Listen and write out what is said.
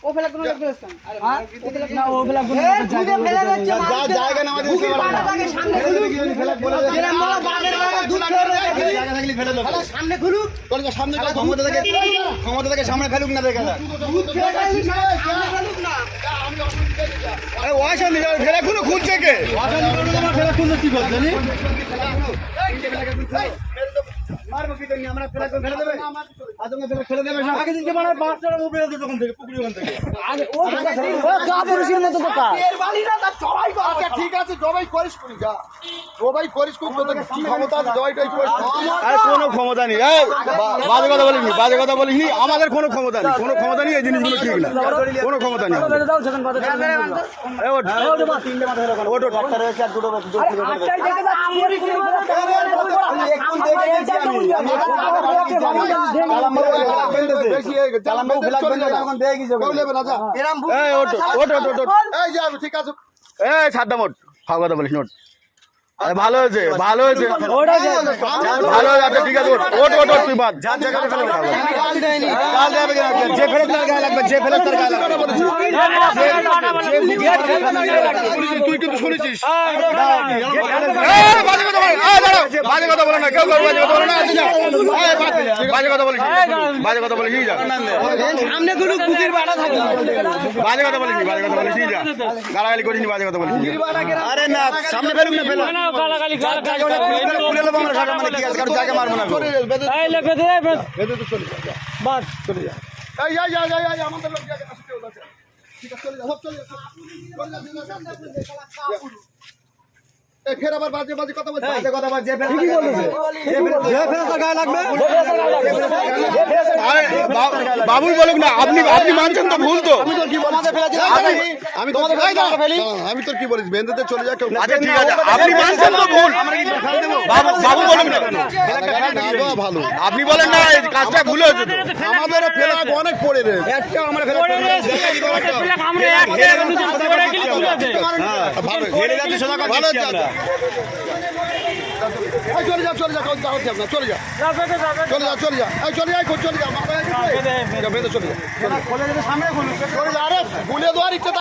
ও ফেলা কোন লোক ফেলাস কেন? ও ফেলা না ও ফেলা কোন জায়গা না আমাদের সামনে সামনে খুলুক সামনে ক্ষমতা থেকে সামনে ফেলুক না দেখে ফেলাগুলো খুঁজছে কে ফেলা খুঁজছে কি করছে মারবো কি জানি আমরা ফেলা ফেলে দেবে আজকে ফেলে দেবে আগে দিন মানে বাসটার উপরে দোকান থেকে পুকুরি ওখান থেকে আগে ও গা পুরুষের মতো তো কা এর বালি না তা জবাই কর। আচ্ছা ঠিক আছে জবাই করিস কোনি যা জবাই করিস কোন তোদের কি ক্ষমতা আছে জবাইটাই করিস আরে কোনো ক্ষমতা নেই এই বাজে কথা বলিনি আমাদের কোনো ক্ষমতা নেই এই জিনিসগুলো ঠিক না কোনো ক্ষমতা নেই দাও সেখান বাদে এই ওঠ তিনটে মাথা এরকম ওঠ ডাক্তার হয়েছে আর দুটো আটটাই দেখে ঠিক আছে সাদ্দাম ওঠ খাওয়া কথা বলিস নোট ভালো হয়েছে ঠিক আছে ওট তুই বাদ যে ফেরত তার গায়ে লাগবে তুই কিন্তু শুনেছিস বাজে কথা বলে না কেউ বাজে কথা বলিস সামনে গুলো বুকের বাড়া থাকে বাজে কথা বলিস যা গালাগালি করিস বাজে কথা বলিস আরে না সামনে ফেলুক না ফেলো গালাগালি মারবো না বাস আমাদের লোক ঠিক আছে ফের আবার বাজে কথা বলছে বাবুল বলুক না আপনি মানছেন তো ভুল তো আমি তোর কি বলিস বেঁধেতে চলে যা কেউ ঠিক আছে আপনি মানছেন তো ভুল বাবু বলুক না ভালো আপনি বলেন না এই কাজটা ভুল হয়েছে তো আমাদেরও ফেলা অনেক পড়ে রে একটা আমরা ফেলা ভালো হেরে যাচ্ছে সোজা কথা ভালো যাচ্ছে চলে যা চলে যা সামনে আরে ভুলে দেওয়ার ইচ্ছা